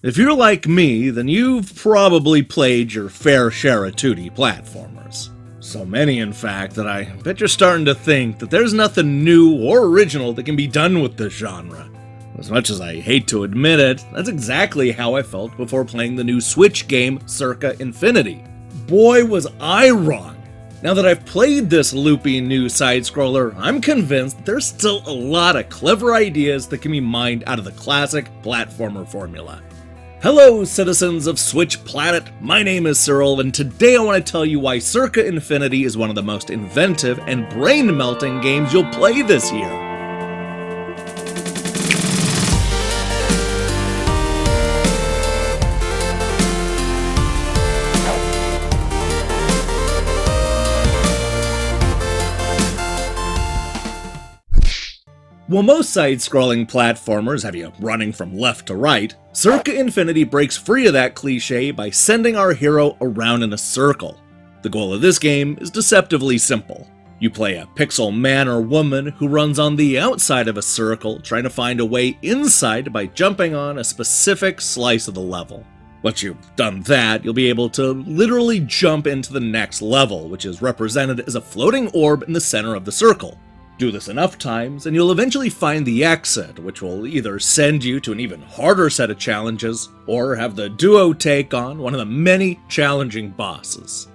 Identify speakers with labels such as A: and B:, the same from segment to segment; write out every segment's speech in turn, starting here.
A: If you're like me, then you've probably played your fair share of 2D platformers. So many, in fact, that I bet you're starting to think that there's nothing new or original that can be done with this genre. As much as I hate to admit it, that's exactly how I felt before playing the new Switch game, Circa Infinity. Boy, was I wrong! Now that I've played this loopy new side-scroller, I'm convinced that there's still a lot of clever ideas that can be mined out of the classic platformer formula. Hello, citizens of Switch Planet, my name is Cyril, and today I want to tell you why Circa Infinity is one of the most inventive and brain-melting games you'll play this year. While most side-scrolling platformers have you running from left to right, Circa Infinity breaks free of that cliche by sending our hero around in a circle. The goal of this game is deceptively simple. You play a pixel man or woman who runs on the outside of a circle, trying to find a way inside by jumping on a specific slice of the level. Once you've done that, you'll be able to literally jump into the next level, which is represented as a floating orb in the center of the circle. Do this enough times, and you'll eventually find the exit, which will either send you to an even harder set of challenges, or have the duo take on one of the many challenging bosses.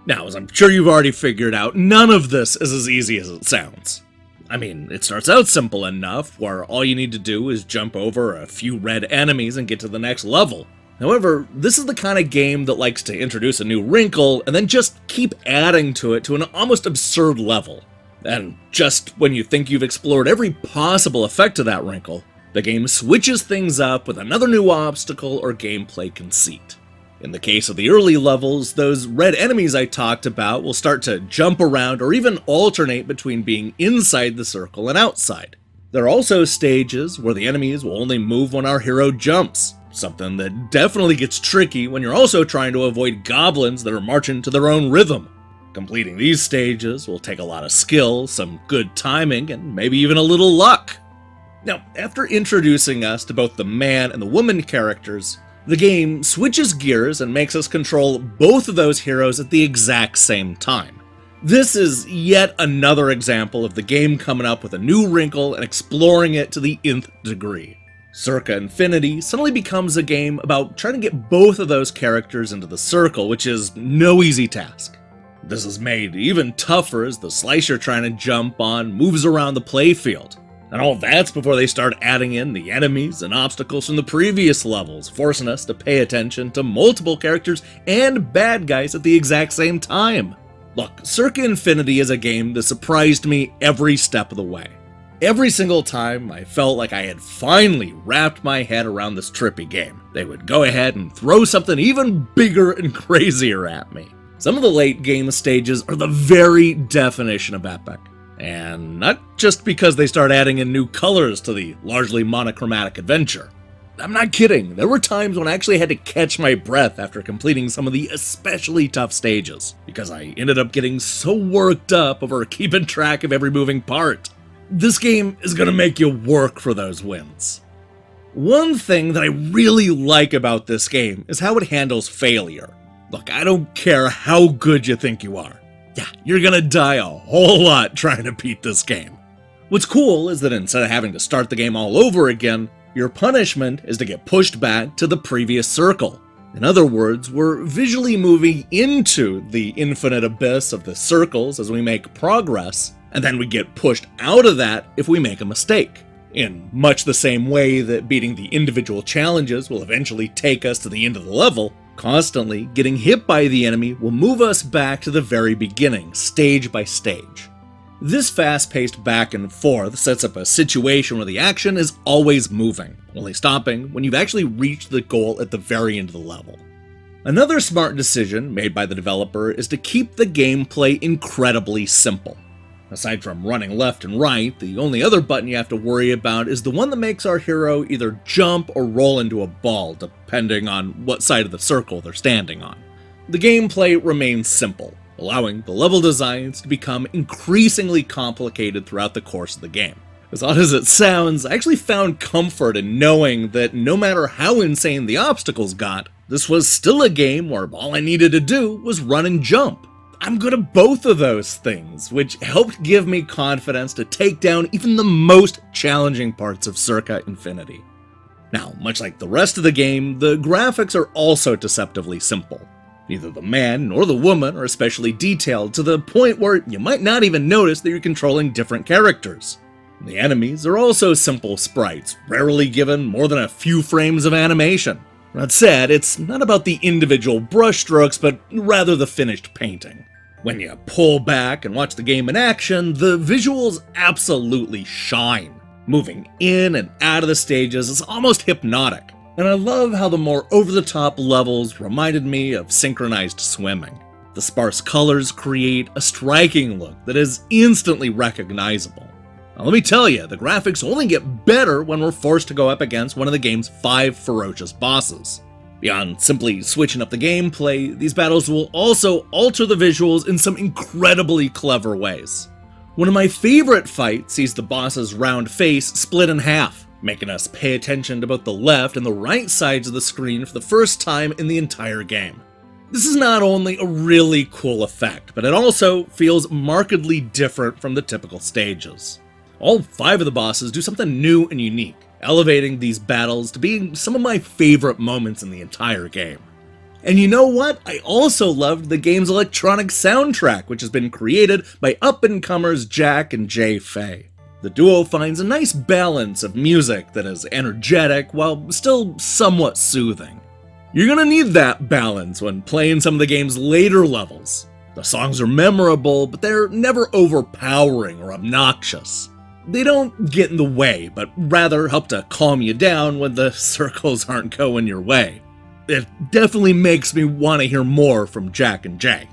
A: Now, as I'm sure you've already figured out, none of this is as easy as it sounds. I mean, it starts out simple enough, where all you need to do is jump over a few red enemies and get to the next level. However, this is the kind of game that likes to introduce a new wrinkle, and then just keep adding to it to an almost absurd level. And just when you think you've explored every possible effect of that wrinkle, the game switches things up with another new obstacle or gameplay conceit. In the case of the early levels, those red enemies I talked about will start to jump around or even alternate between being inside the circle and outside. There are also stages where the enemies will only move when our hero jumps, something that definitely gets tricky when you're also trying to avoid goblins that are marching to their own rhythm. Completing these stages will take a lot of skill, some good timing, and maybe even a little luck. Now, after introducing us to both the man and the woman characters, the game switches gears and makes us control both of those heroes at the exact same time. This is yet another example of the game coming up with a new wrinkle and exploring it to the nth degree. Circa Infinity suddenly becomes a game about trying to get both of those characters into the circle, which is no easy task. This is made even tougher as the slice you're trying to jump on moves around the playfield. And all that's before they start adding in the enemies and obstacles from the previous levels, forcing us to pay attention to multiple characters and bad guys at the exact same time. Look, Circa Infinity is a game that surprised me every step of the way. Every single time I felt like I had finally wrapped my head around this trippy game, they would go ahead and throw something even bigger and crazier at me. Some of the late game stages are the very definition of epic. And not just because they start adding in new colors to the largely monochromatic adventure. I'm not kidding, there were times when I actually had to catch my breath after completing some of the especially tough stages, because I ended up getting so worked up over keeping track of every moving part. This game is going to make you work for those wins. One thing that I really like about this game is how it handles failure. Look, I don't care how good you think you are. Yeah, you're gonna die a whole lot trying to beat this game. What's cool is that instead of having to start the game all over again, your punishment is to get pushed back to the previous circle. In other words, we're visually moving into the infinite abyss of the circles as we make progress, and then we get pushed out of that if we make a mistake. In much the same way that beating the individual challenges will eventually take us to the end of the level, constantly getting hit by the enemy will move us back to the very beginning, stage by stage. This fast-paced back and forth sets up a situation where the action is always moving, only stopping when you've actually reached the goal at the very end of the level. Another smart decision made by the developer is to keep the gameplay incredibly simple. Aside from running left and right, the only other button you have to worry about is the one that makes our hero either jump or roll into a ball, depending on what side of the circle they're standing on. The gameplay remains simple, allowing the level designs to become increasingly complicated throughout the course of the game. As odd as it sounds, I actually found comfort in knowing that no matter how insane the obstacles got, this was still a game where all I needed to do was run and jump. I'm good at both of those things, which helped give me confidence to take down even the most challenging parts of Circa Infinity. Now, much like the rest of the game, the graphics are also deceptively simple. Neither the man nor the woman are especially detailed to the point where you might not even notice that you're controlling different characters. The enemies are also simple sprites, rarely given more than a few frames of animation. That said, it's not about the individual brushstrokes, but rather the finished painting. When you pull back and watch the game in action, the visuals absolutely shine. Moving in and out of the stages is almost hypnotic, and I love how the more over-the-top levels reminded me of synchronized swimming. The sparse colors create a striking look that is instantly recognizable. Now, let me tell you, the graphics only get better when we're forced to go up against one of the game's 5 ferocious bosses. Beyond simply switching up the gameplay, these battles will also alter the visuals in some incredibly clever ways. One of my favorite fights sees the boss's round face split in half, making us pay attention to both the left and the right sides of the screen for the first time in the entire game. This is not only a really cool effect, but it also feels markedly different from the typical stages. All 5 of the bosses do something new and unique, elevating these battles to being some of my favorite moments in the entire game. And you know what? I also loved the game's electronic soundtrack, which has been created by up-and-comers Jack and Jay Fay. The duo finds a nice balance of music that is energetic while still somewhat soothing. You're gonna need that balance when playing some of the game's later levels. The songs are memorable, but they're never overpowering or obnoxious. They don't get in the way, but rather help to calm you down when the circles aren't going your way. It definitely makes me want to hear more from Jack and Jay.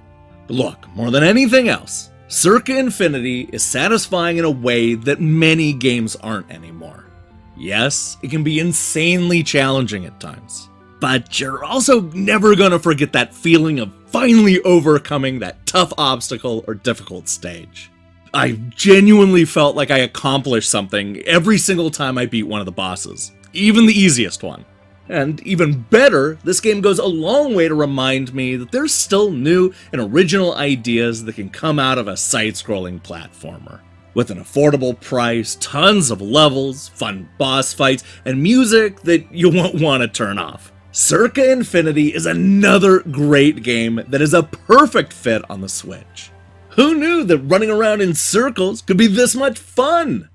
A: But look, more than anything else, Circa Infinity is satisfying in a way that many games aren't anymore. Yes, it can be insanely challenging at times, but you're also never gonna forget that feeling of finally overcoming that tough obstacle or difficult stage. I genuinely felt like I accomplished something every single time I beat one of the bosses, even the easiest one. And even better, this game goes a long way to remind me that there's still new and original ideas that can come out of a side-scrolling platformer. With an affordable price, tons of levels, fun boss fights, and music that you won't want to turn off. Circa Infinity is another great game that is a perfect fit on the Switch. Who knew that running around in circles could be this much fun?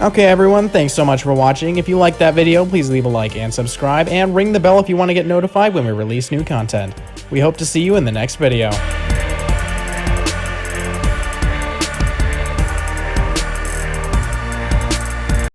B: Okay everyone, thanks so much for watching. If you liked that video, please leave a like and subscribe, and ring the bell if you want to get notified when we release new content. We hope to see you in the next video.